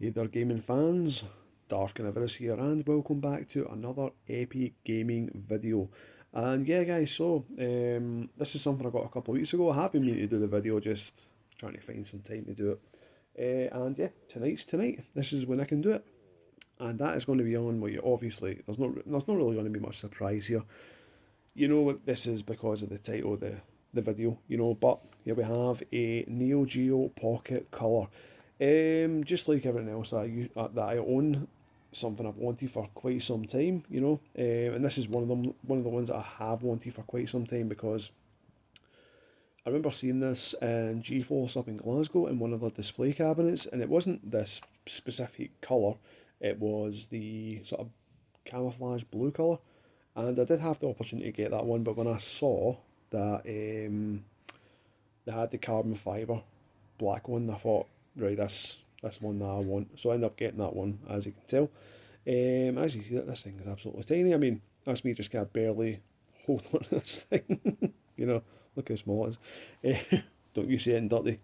Hey there, gaming fans, Dark Carnivorous here, and welcome back to another epic gaming video. And yeah, guys, so this is something I got a couple of weeks ago. I have been meaning to do the video, just trying to find some time to do it. And yeah, tonight's tonight. This is when I can do it, and that is going to be on. Well, obviously, there's not really going to be much surprise here. You know what this is because of the title of the video, but here we have a Neo Geo Pocket Color. Just like everything else that I own, something I've wanted for quite some time, and this is one of the ones that I have wanted for quite some time because I remember seeing this in G-Force up in Glasgow in one of the display cabinets, and it wasn't this specific colour, it was the sort of camouflage blue colour, and I did have the opportunity to get that one, but when I saw that they had the carbon fibre black one, I thought, right, that's one that I want. So I ended up getting that one, as you can tell. As you see, this thing is absolutely tiny. I mean, that's me just kind of barely holding on to this thing. Look how small it is. Don't you say anything dirty.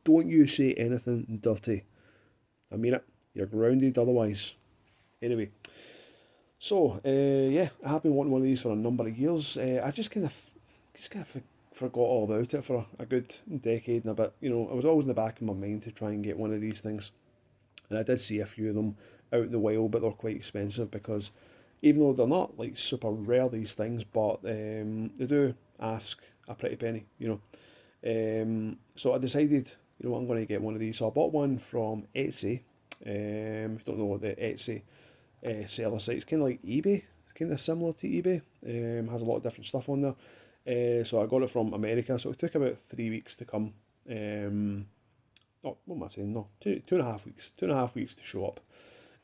Don't you say anything dirty. I mean it. You're grounded otherwise. Anyway, so yeah, I have been wanting one of these for a number of years. I just kind of forgot all about it for a good decade and a bit. It was always in the back of my mind to try and get one of these things. And I did see a few of them out in the wild, but they're quite expensive because even though they're not like super rare, these things, but they do ask a pretty penny. So I decided, I'm going to get one of these. So I bought one from Etsy. If you don't know what the Etsy seller site, it's kind of like eBay. It's kind of similar to eBay. Has a lot of different stuff on there. So I got it from America. So it took about 3 weeks to come. Oh, what am I saying? No, 2.5 weeks. 2.5 weeks to show up.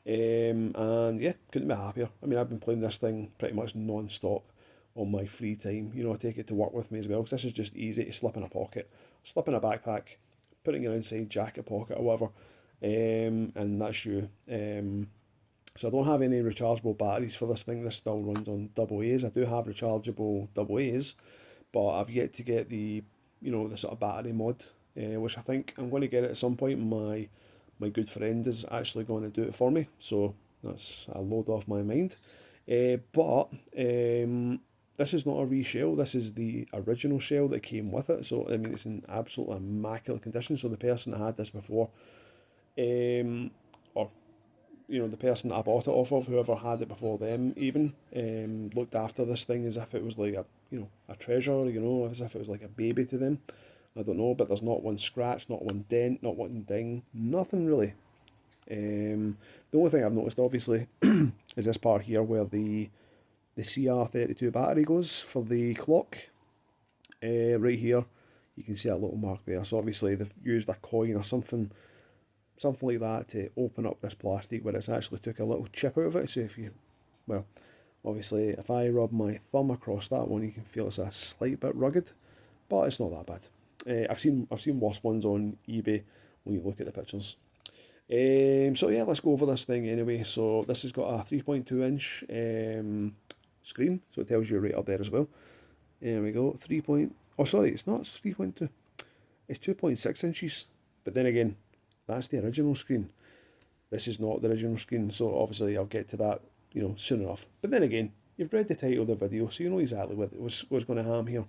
And yeah, couldn't be happier. I mean, I've been playing this thing pretty much non-stop on my free time. I take it to work with me as well because this is just easy to slip in a pocket, slip in a backpack, putting it inside jacket pocket or whatever, and that's you. So I don't have any rechargeable batteries for this thing. This still runs on double A's. I do have rechargeable double A's, but I've yet to get the sort of battery mod, which I think I'm going to get it at some point. My good friend is actually going to do it for me, so that's a load off my mind. But this is not a reshell. This is the original shell that came with it. So I mean, it's in absolute immaculate condition. So the person that had this before, or the person that I bought it off of, whoever had it before them, even looked after this thing as if it was like a treasure, as if it was like a baby to them. I don't know, but there's not one scratch, not one dent, not one ding, nothing really. The only thing I've noticed, obviously, is this part here where the CR32 battery goes for the clock. Right here, you can see a little mark there. So obviously they've used a coin or something like that to open up this plastic, where it's actually took a little chip out of it. So well, obviously if I rub my thumb across that one, you can feel it's a slight bit rugged, but it's not that bad. I've seen worse ones on eBay when you look at the pictures. So yeah, let's go over this thing anyway. So this has got a 3.2 inch screen, so it tells you right up there as well. There we go, oh sorry, it's not, it's 3.2, it's 2.6 inches, but then again, that's the original screen. This is not the original screen, so obviously I'll get to that, soon enough. But then again, you've read the title of the video, so you know exactly what's going to happen here.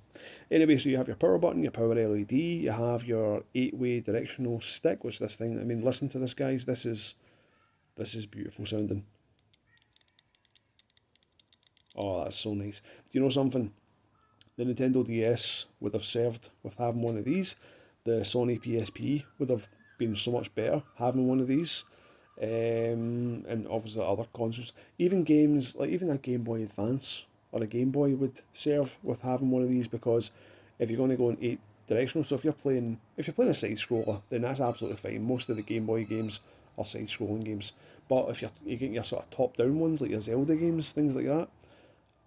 Anyway, so you have your power button, your power LED, you have your 8-way directional stick, which this thing, I mean, listen to this, guys, this is beautiful sounding. Oh, that's so nice. Do you know something? The Nintendo DS would have served with having one of these. The Sony PSP would have been so much better having one of these. And obviously other consoles, even games like even a Game Boy Advance or a Game Boy would serve with having one of these, because if you're going to go in 8 directional, so if you're playing a side scroller, then that's absolutely fine. Most of the Game Boy games are side scrolling games, but if you're getting your sort of top down ones like your Zelda games, things like that,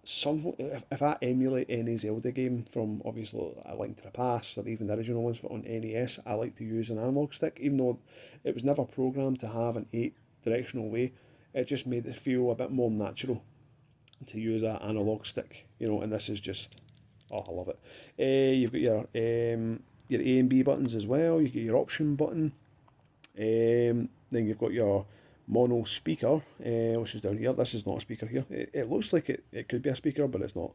if I emulate any Zelda game from obviously A Link to the Past or even the original ones on NES, I like to use an analog stick, even though it was never programmed to have an 8 directional way. It just made it feel a bit more natural to use an analog stick, and this is just, oh, I love it. You've got your A and B buttons as well. You get your option button. Then you've got your mono speaker, which is down here. This is not a speaker here. It looks like it could be a speaker, but it's not.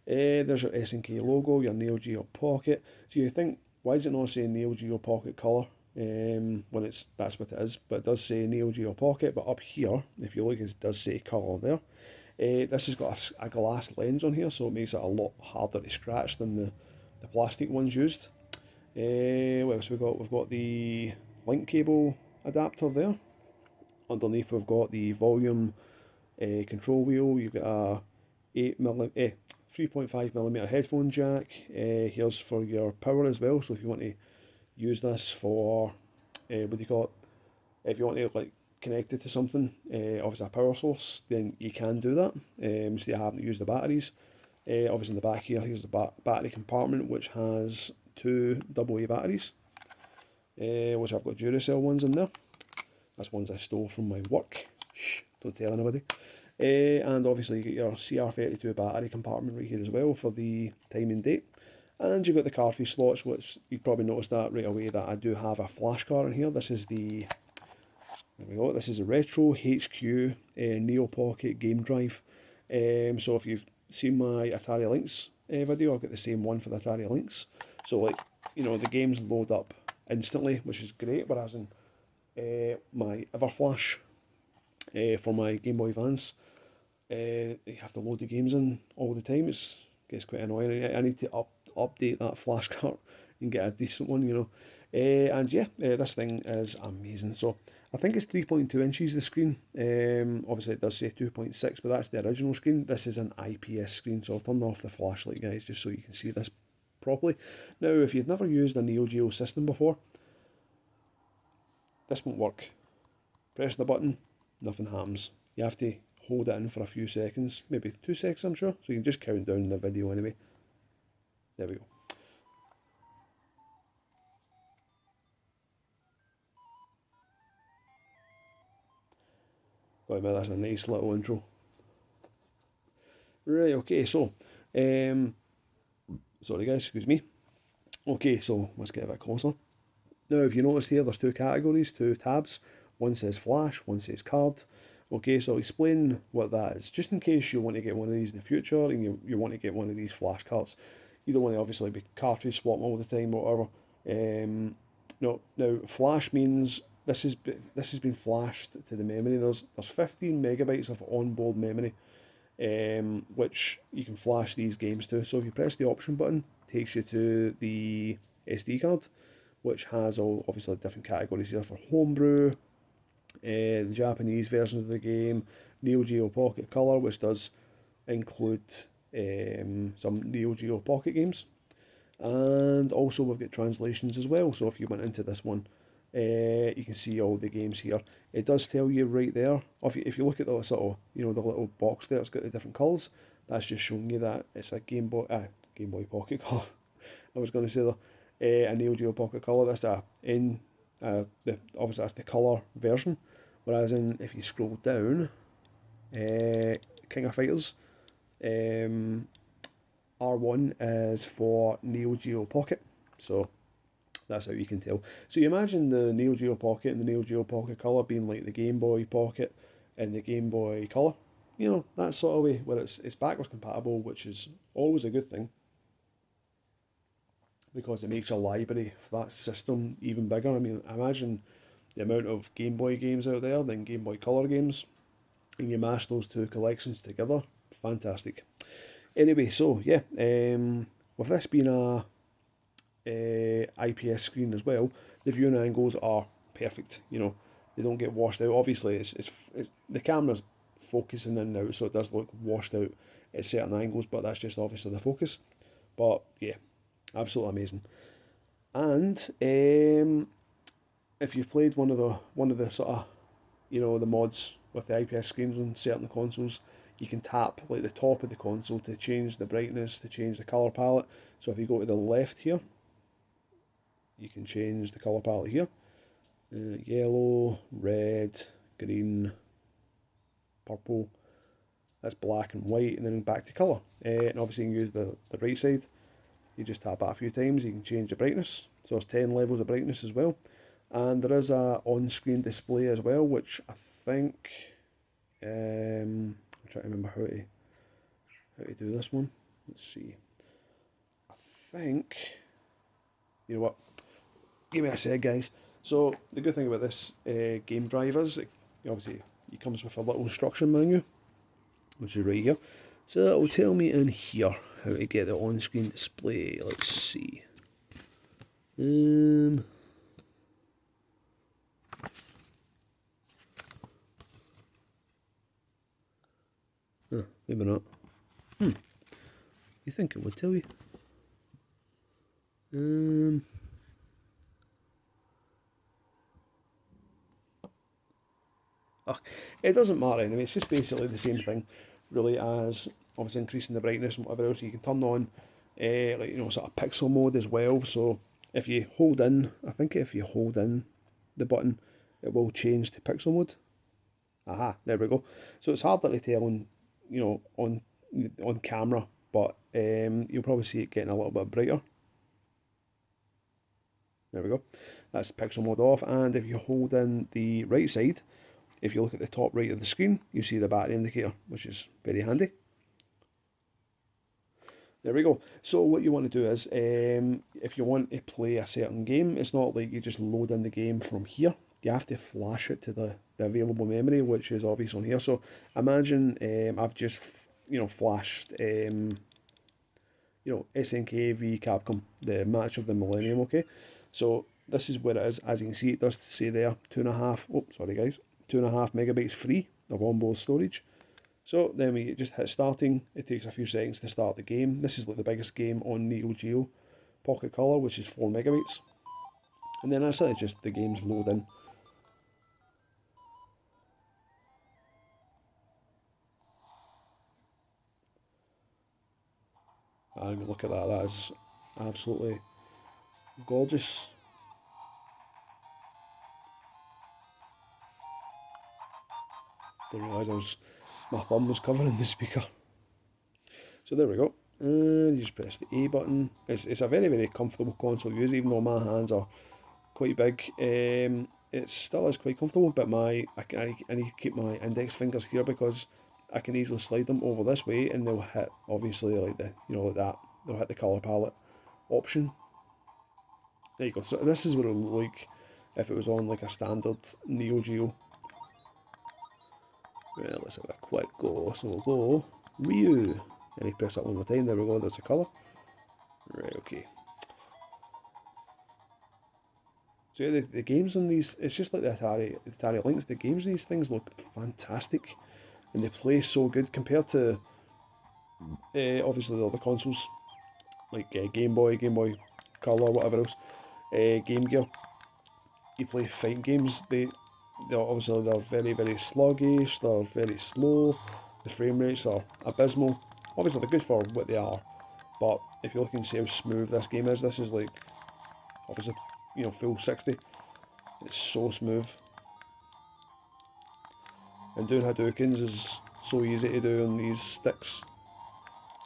There's your S&K logo, your Neo Geo Pocket. So you think, why does it not say Neo Geo Pocket Color? When that's what it is, but it does say Neo Geo Pocket. But up here, if you look, it does say color there. This has got a glass lens on here, so it makes it a lot harder to scratch than the plastic ones used. What else we got? We've got the link cable adapter there. Underneath we've got the volume control wheel. You've got a 3.5mm headphone jack. Here's for your power as well. So if you want to use this for what do you call it? If you want to like connect it to something, obviously a power source, then you can do that. So you haven't used the batteries. Obviously in the back here, here's the battery compartment, which has two AA batteries, which I've got Duracell ones in there. That's ones I stole from my work. Shh, don't tell anybody. And obviously you get your CR32 battery compartment right here as well for the time and date. And you've got the cartridge slots, which you probably noticed that right away that I do have a flash card in here. This is the, there we go, this is a Retro HQ Neo Pocket game drive. So if you've seen my Atari Lynx video, I've got the same one for the Atari Lynx. So like, you know, the games load up instantly, which is great, whereas in my Everflash for my Game Boy Advance, you have to load the games in all the time. It gets quite annoying. I need to update that flash card and get a decent one, you know. And yeah, this thing is amazing. So I think it's 3.2 inches the screen. Obviously it does say 2.6, but that's the original screen. This is an IPS screen, so I'll turn off the flashlight, guys, just so you can see this properly. Now, if you've never used a Neo Geo system before, this won't work. Press the button, nothing happens. You have to hold it in for a few seconds, maybe 2 seconds, I'm sure. So you can just count down the video anyway. There we go. Wait a minute, that's a nice little intro. Right, okay, so, sorry guys, excuse me. Okay, so let's get a bit closer. Now, if you notice here, there's two categories, two tabs. One says flash, one says card. Okay, so I'll explain what that is, just in case you want to get one of these in the future and you want to get one of these flash cards. You don't want to obviously be cartridge swapping all the time or whatever. No, now flash means this has been flashed to the memory. There's 15 megabytes of onboard memory, which you can flash these games to. So if you press the option button, it takes you to the SD card, which has all obviously different categories here for homebrew, the Japanese versions of the game, Neo Geo Pocket Color, which does include some Neo Geo Pocket games, and also we've got translations as well. So if you went into this one, you can see all the games here. It does tell you right there. If you look at the sort of, you know, the little box there, it's got the different colours. That's just showing you that it's a Game Boy Pocket Color. I was going to say that. A Neo Geo Pocket Color. That's obviously that's the colour version. Whereas if you scroll down, King of Fighters, R1 is for Neo Geo Pocket. So that's how you can tell. So you imagine the Neo Geo Pocket and the Neo Geo Pocket Color being like the Game Boy Pocket and the Game Boy Color. You know, that sort of way where it's backwards compatible, which is always a good thing, because it makes your library for that system even bigger. I mean, imagine the amount of Game Boy games out there than Game Boy Color games, and you mash those two collections together. Fantastic. Anyway, so yeah, with this being a IPS screen as well, the viewing angles are perfect. You know, they don't get washed out. Obviously, it's the camera's focusing in and out, so it does look washed out at certain angles, but that's just obviously the focus. But yeah, absolutely amazing. And if you've played one of the sort of, you know, the mods with the IPS screens on certain consoles, you can tap like the top of the console to change the brightness, to change the colour palette. So if you go to the left here, you can change the colour palette here. Yellow, red, green, purple. That's black and white, and then back to colour. And obviously you can use the right side. You just tap it a few times, you can change the brightness. So there's 10 levels of brightness as well. And there is a on-screen display as well, which I think I'm trying to remember how to do this one. Let's see. I think, you know what? Give me a sec, guys. So the good thing about this game drive is, obviously, it comes with a little instruction manual, which is right here. So it will tell me in here how to get the on-screen display. Let's see. Maybe not. You think it would tell you? Oh, it doesn't matter anyway. It's just basically the same thing, really, as obviously increasing the brightness and whatever else. You can turn on, like, you know, sort of pixel mode as well. So if you hold in, I think if you hold in the button, it will change to pixel mode. Aha, there we go. So it's harder to tell on camera, but you'll probably see it getting a little bit brighter. There we go. That's pixel mode off. And if you hold in the right side, if you look at the top right of the screen, you see the battery indicator, which is very handy. There we go. So what you want to do is, if you want to play a certain game, it's not like you just load in the game from here. You have to flash it to the available memory, which is obvious on here. So imagine I've just, flashed, SNK v Capcom, the match of the Millennium, okay? So this is where it is. As you can see, it does say there, 2.5 megabytes free of onboard storage. So then we just hit starting. It takes a few seconds to start the game. This is like the biggest game on Neo Geo Pocket Color, which is 4 megabytes. And then that's it, just the game's loading. And look at that, that is absolutely gorgeous. Didn't realise my thumb was covering the speaker. So there we go. And you just press the A button. It's a very, very comfortable console to use, even though my hands are quite big. It still is quite comfortable, but I need to keep my index fingers here because I can easily slide them over this way and they'll hit, obviously, like like that. They'll hit the colour palette option. There you go. So this is what it would look like if it was on like a standard Neo Geo. Well, let's have a quick go. So we'll go Ryu. And you press that one more time. There we go. There's the colour. Right. Okay. So yeah, the games on these, it's just like the Atari Lynx. The games in these things look fantastic, and they play so good compared to obviously the other consoles like Game Boy, Game Boy Color, whatever else, Game Gear. You play fighting games. They're very, very sluggish. They're very slow. The frame rates are abysmal. Obviously they're good for what they are, but if you're looking to see how smooth this game is, this is like obviously full 60. It's so smooth. And doing Hadoukens is so easy to do on these sticks.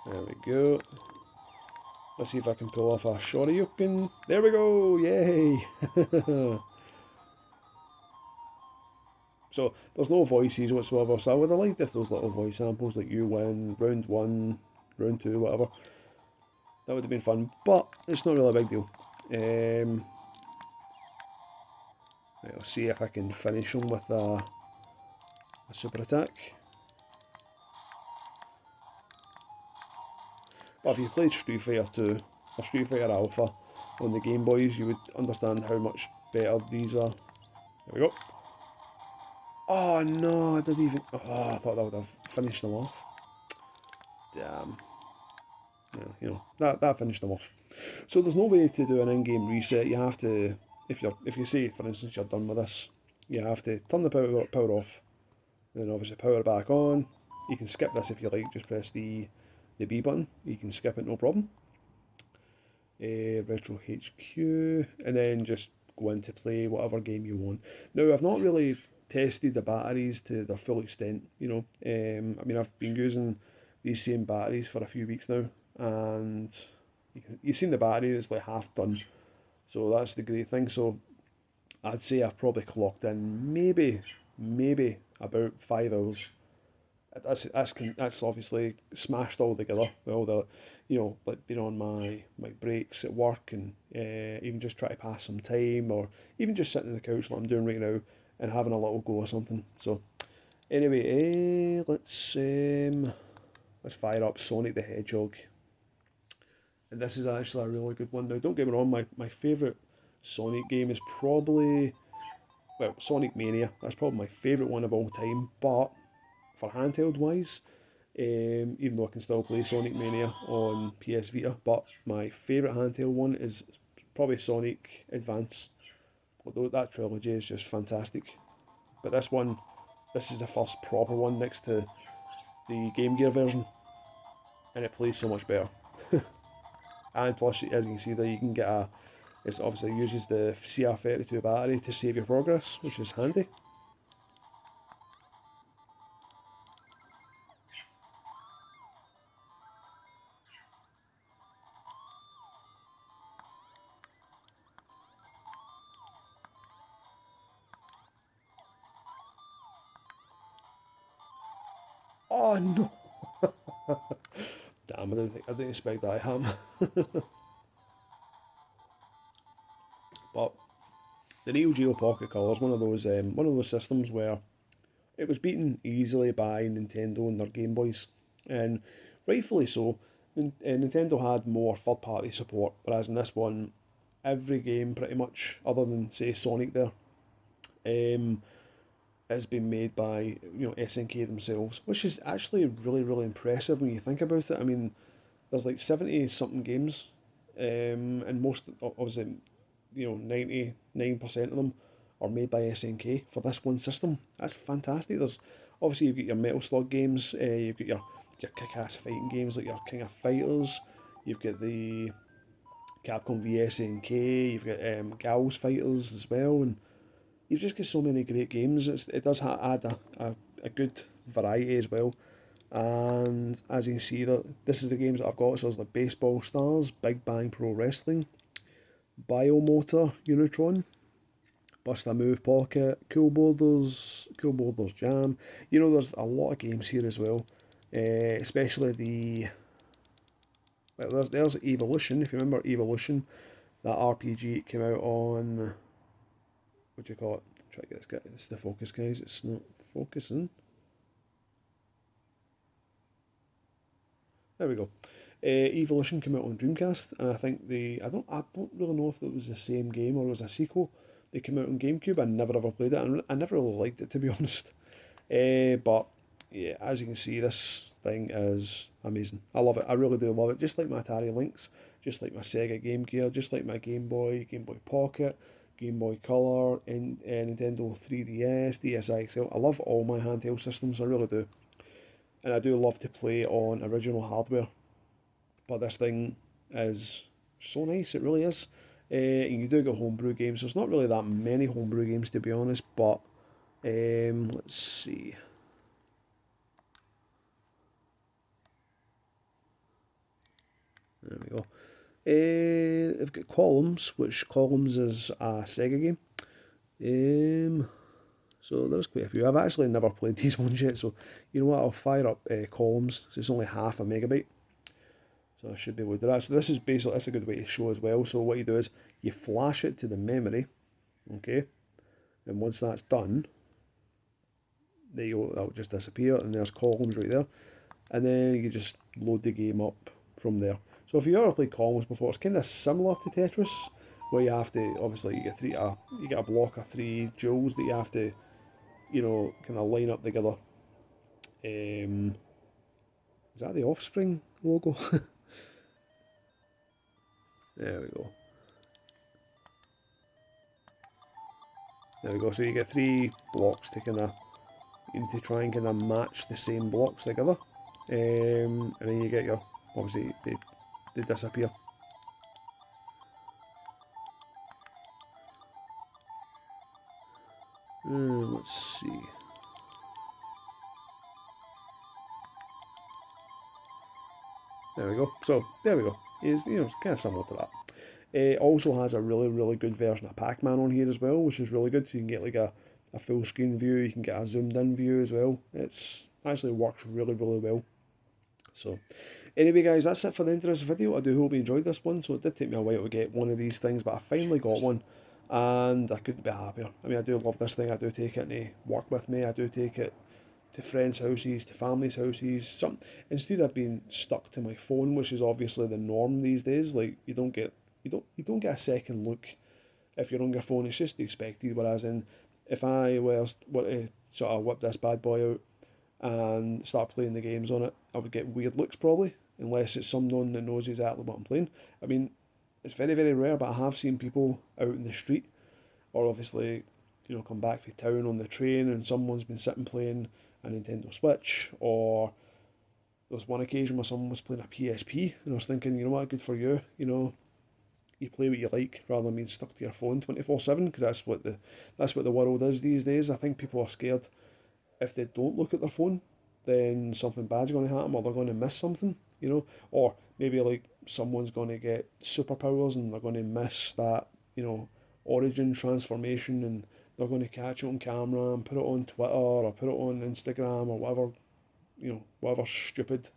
There we go. Let's see if I can pull off a Shoryuken. There we go! Yay! So there's no voices whatsoever, so I would have liked if those little voice samples like you win, round 1, round 2, whatever. That would have been fun, but it's not really a big deal. Right, I'll see if I can finish him with a super attack. But if you played Street Fighter 2 or Street Fighter Alpha on the Game Boys, you would understand how much better these are. There we go. Oh no, I didn't even... Oh, I thought that would have finished them off. Damn. Yeah, that finished them off. So there's no way to do an in-game reset. You have to, if you say, for instance, you're done with this, you have to turn the power off, and then obviously power back on. You can skip this if you like. Just press the B button. You can skip it, no problem. Retro HQ, and then just go into play whatever game you want. Now I've not really tested the batteries to their full extent. I mean I've been using these same batteries for a few weeks now, and you've seen the battery is like half done. So that's the great thing. So I'd say I've probably clocked in maybe about 5 hours. That's obviously smashed all together with all the, like being on my breaks at work and even just try to pass some time or even just sitting on the couch like I'm doing right now and having a little go or something. So anyway, let's fire up Sonic the Hedgehog, and this is actually a really good one. Now, don't get me wrong, my favourite Sonic game is probably, well, Sonic Mania. That's probably my favourite one of all time, but for handheld wise, even though I can still play Sonic Mania on PS Vita, but my favourite handheld one is probably Sonic Advance. Although that trilogy is just fantastic. But this is the first proper one next to the Game Gear version, and it plays so much better. And plus, as you can see there, you can get it obviously uses the CR32 battery to save your progress, which is handy. Oh no! Damn, I didn't expect that to happen. But the Neo Geo Pocket Color is one of those systems where it was beaten easily by Nintendo and their Game Boys, and rightfully so. Nintendo had more third-party support, whereas in this one, every game pretty much, other than say Sonic, there, um, has been made by SNK themselves, which is actually really impressive when you think about it. I mean, there's like 70 something games, and most obviously 99% of them are made by SNK for this one system. That's fantastic. There's obviously you've got your Metal Slug games, you've got your kick-ass fighting games like your King of Fighters, you've got the Capcom v SNK, you've got Gals Fighters as well, and you've just got so many great games. It does add a good variety as well. And as you can see, this is the games that I've got. So there's like Baseball Stars, Big Bang Pro Wrestling, Biomotor Unitron, Bust a Move Pocket, Cool Borders Jam. There's a lot of games here as well. Especially there's Evolution. If you remember Evolution, that RPG came out on, what do you call it? Try to get this the focus, guys. It's not focusing. There we go. Evolution came out on Dreamcast, and I don't really know if it was the same game or it was a sequel. They came out on GameCube. I never ever played it, and I never really liked it, to be honest. But yeah, as you can see, this thing is amazing. I love it. I really do love it. Just like my Atari Lynx, just like my Sega Game Gear, just like my Game Boy Pocket, Game Boy Color, and Nintendo 3DS, DSi XL. I love all my handheld systems. I really do, and I do love to play on original hardware. But this thing is so nice. It really is. And you do get homebrew games. There's not really that many homebrew games, to be honest. But let's see. There we go. I've got Columns, which Columns is a Sega game. So there's quite a few. I've actually never played these ones yet, so you know what? I'll fire up Columns. So it's only half a megabyte, so I should be able to do that. So this is basically, that's a good way to show as well. So what you do is you flash it to the memory, okay, and once that's done, there you go. That'll just disappear, and there's Columns right there, and then you just load the game up from there. So if you ever played Columns before, it's kind of similar to Tetris, where you have to obviously you get a block of three jewels that you have to kind of line up together. Is that the Offspring logo? There we go. There we go. So you get three blocks to you need to try and kind of match the same blocks together, and then you get your, obviously they disappear. Let's see. There we go. So there we go. It's kind of similar to that. It also has a really, really good version of Pac-Man on here as well, which is really good. So you can get like a full screen view, you can get a zoomed in view as well. It's actually works really, really well. So anyway guys, that's it for the end of this video. I do hope you enjoyed this one. So it did take me a while to get one of these things, but I finally got one and I couldn't be happier. I mean, I do love this thing. I do take it to work with me. I do take it to friends' houses, to families' houses. Instead of being stuck to my phone, which is obviously the norm these days, like you don't get a second look if you're on your phone. It's just expected. Whereas if I were to sort of whip this bad boy out and start playing the games on it, I would get weird looks probably, unless it's someone that knows exactly what I'm playing. I mean, it's very, very rare, but I have seen people out in the street, or obviously, come back from town on the train and someone's been sitting playing a Nintendo Switch, or there was one occasion where someone was playing a PSP, and I was thinking, you know what, good for you, you play what you like rather than being stuck to your phone 24/7, because that's what the world is these days. I think people are scared if they don't look at their phone, then something bad's going to happen, or they're going to miss something, or maybe like someone's going to get superpowers and they're going to miss that, origin transformation, and they're going to catch it on camera and put it on Twitter or put it on Instagram or whatever stupid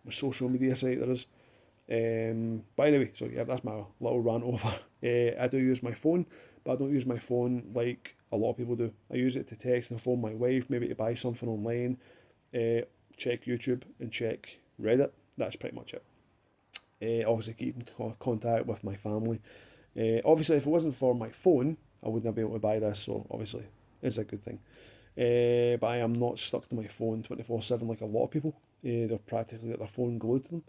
social media site there is. But anyway, so yeah, that's my little rant over. I do use my phone, but I don't use my phone like a lot of people do. I use it to text and phone my wife, maybe to buy something online, check YouTube and check Reddit. That's pretty much it. Obviously, keep in contact with my family. Obviously, if it wasn't for my phone, I wouldn't be able to buy this, so obviously, it's a good thing. But I am not stuck to my phone 24/7 like a lot of people. They're practically got their phone glued to them.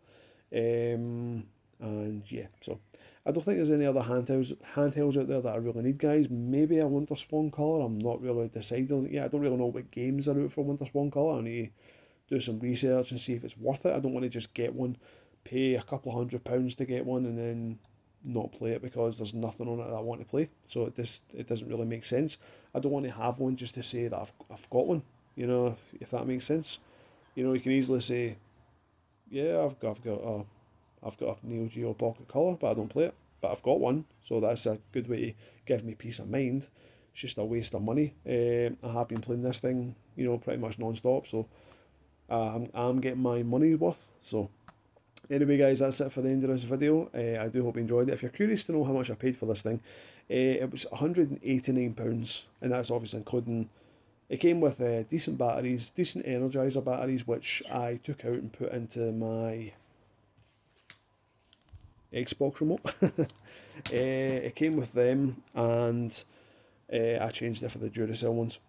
And yeah, so I don't think there's any other handhelds out there that I really need, guys. Maybe a Winter Swan colour. I'm not really decided on it yet. I don't really know what games are out for Winter Swan colour. I need to do some research and see if it's worth it. I don't want to just get one, pay a couple of £100 to get one, and then not play it because there's nothing on it that I want to play. So it doesn't really make sense. I don't want to have one just to say that I've got one. If that makes sense. You can easily say, yeah, I've got a Neo Geo Pocket Color, but I don't play it. But I've got one, so that's a good way to give me peace of mind. It's just a waste of money. I have been playing this thing, pretty much non-stop, so I'm getting my money's worth. So anyway, guys, that's it for the end of this video. I do hope you enjoyed it. If you're curious to know how much I paid for this thing, it was £189, and that's obviously including. It came with decent batteries, decent Energizer batteries, which I took out and put into my Xbox remote. It came with them, and I changed it for the Duracell ones.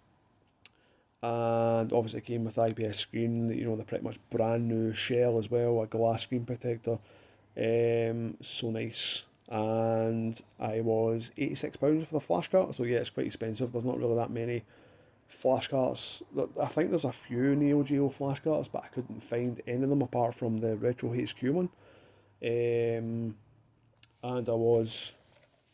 And obviously it came with IPS screen, the pretty much brand new shell as well, a glass screen protector. So nice. And I was £86 for the flash cart, so yeah, it's quite expensive. There's not really that many flash carts. I think there's a few Neo Geo flash carts, but I couldn't find any of them apart from the Retro HQ one. And I was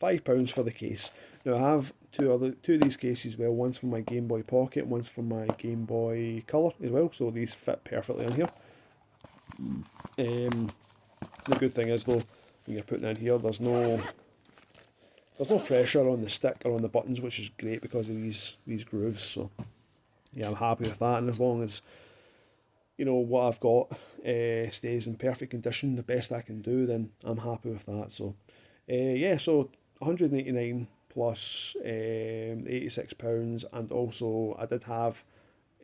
£5 for the case. Now I have two of these cases. Well, one's for my Game Boy Pocket, one's for my Game Boy Color as well. So these fit perfectly in here. The good thing is though, when you're putting in here, there's no pressure on the stick or on the buttons, which is great because of these grooves. So yeah, I'm happy with that. And as long as what I've got stays in perfect condition, the best I can do, then I'm happy with that. So yeah, so 189 plus £86, and also I did have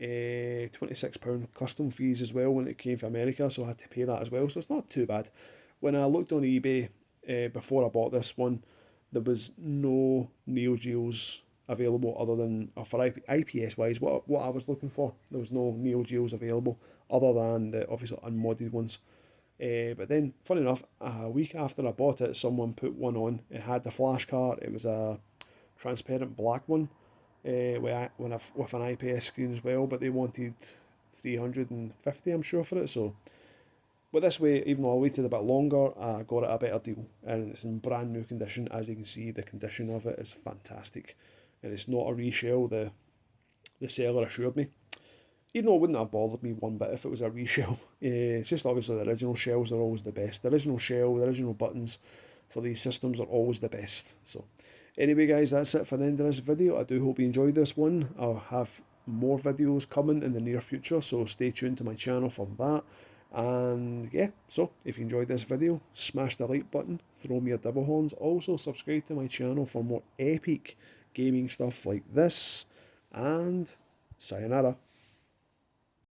£26 custom fees as well when it came from America, so I had to pay that as well. So it's not too bad. When I looked on eBay before I bought this one, there was no Neo Geos available other than for IPS wise. What I was looking for, there was no Neo Geos available other than the obviously unmodded ones. But then, funny enough, a week after I bought it, someone put one on. It had the flash card. It was a transparent black one, with an IPS screen as well. But they wanted 350, I'm sure, for it. So, but this way, even though I waited a bit longer, I got it a better deal, and it's in brand new condition. As you can see, the condition of it is fantastic, and it's not a reshell. The seller assured me. Even though it wouldn't have bothered me one bit if it was a reshell. It's just obviously the original shells are always the best. The original shell, the original buttons, for these systems are always the best. So anyway guys, that's it for the end of this video. I do hope you enjoyed this one. I'll have more videos coming in the near future, so stay tuned to my channel for that. And yeah, so if you enjoyed this video, smash the like button, throw me a double horns. Also subscribe to my channel for more epic gaming stuff like this, and sayonara.